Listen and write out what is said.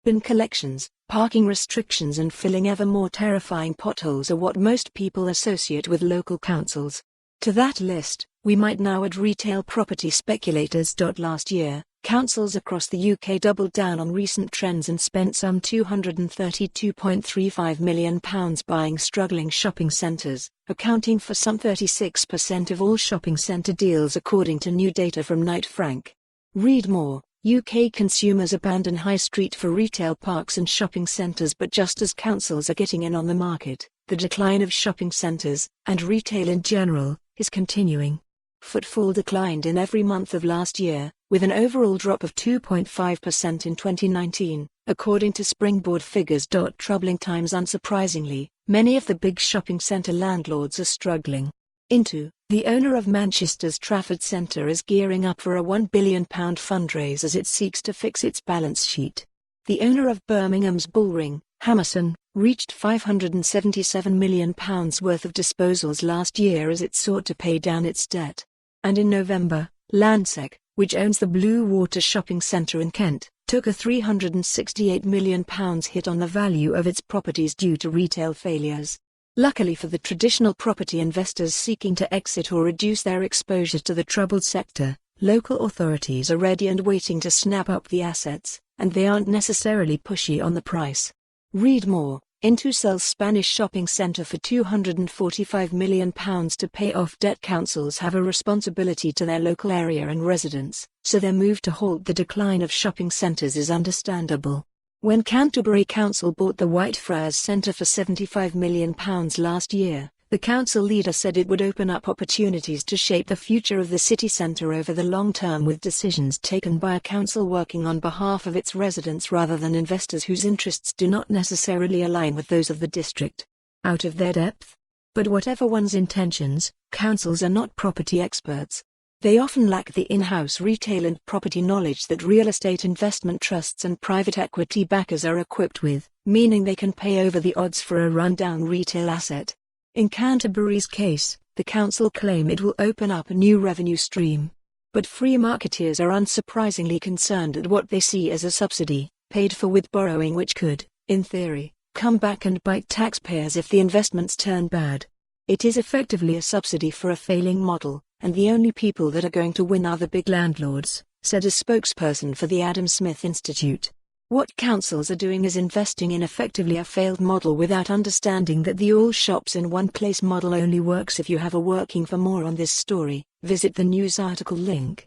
Bin collections, parking restrictions and filling ever more terrifying potholes are what most people associate with local councils. To that list, we might now add retail property speculators. Last year, councils across the UK doubled down on recent trends and spent some £232.35 million buying struggling shopping centres, accounting for some 36% of all shopping centre deals according to new data from Knight Frank. Read more. UK consumers abandon high street for retail parks and shopping centres, but just as councils are getting in on the market, the decline of shopping centres, and retail in general, is continuing. Footfall declined in every month of last year, with an overall drop of 2.5% in 2019, according to Springboard figures. Troubling times. Unsurprisingly, many of the big shopping centre landlords are struggling. Intu, the owner of Manchester's Trafford Centre, is gearing up for a £1 billion fundraise as it seeks to fix its balance sheet. The owner of Birmingham's Bullring, Hammerson, reached £577 million worth of disposals last year as it sought to pay down its debt. And in November, Landsec, which owns the Bluewater Shopping Centre in Kent, took a £368 million hit on the value of its properties due to retail failures. Luckily for the traditional property investors seeking to exit or reduce their exposure to the troubled sector, local authorities are ready and waiting to snap up the assets, and they aren't necessarily pushy on the price. Read more. Intu sells Spanish shopping centre for £245 million to pay off debt. Councils have a responsibility to their local area and residents, so their move to halt the decline of shopping centres is understandable. When Canterbury Council bought the Whitefriars Centre for £75 million last year, the council leader said it would open up opportunities to shape the future of the city centre over the long term, with decisions taken by a council working on behalf of its residents rather than investors whose interests do not necessarily align with those of the district. Out of their depth? But whatever one's intentions, councils are not property experts. They often lack the in-house retail and property knowledge that real estate investment trusts and private equity backers are equipped with, meaning they can pay over the odds for a rundown retail asset. In Canterbury's case, the council claim it will open up a new revenue stream. But free marketeers are unsurprisingly concerned at what they see as a subsidy, paid for with borrowing, which could, in theory, come back and bite taxpayers if the investments turn bad. It is effectively a subsidy for a failing model, and the only people that are going to win are the big landlords, said a spokesperson for the Adam Smith Institute. What councils are doing is investing in effectively a failed model without understanding that the all shops in one place model only works if you have a working. For more on this story, visit the news article link.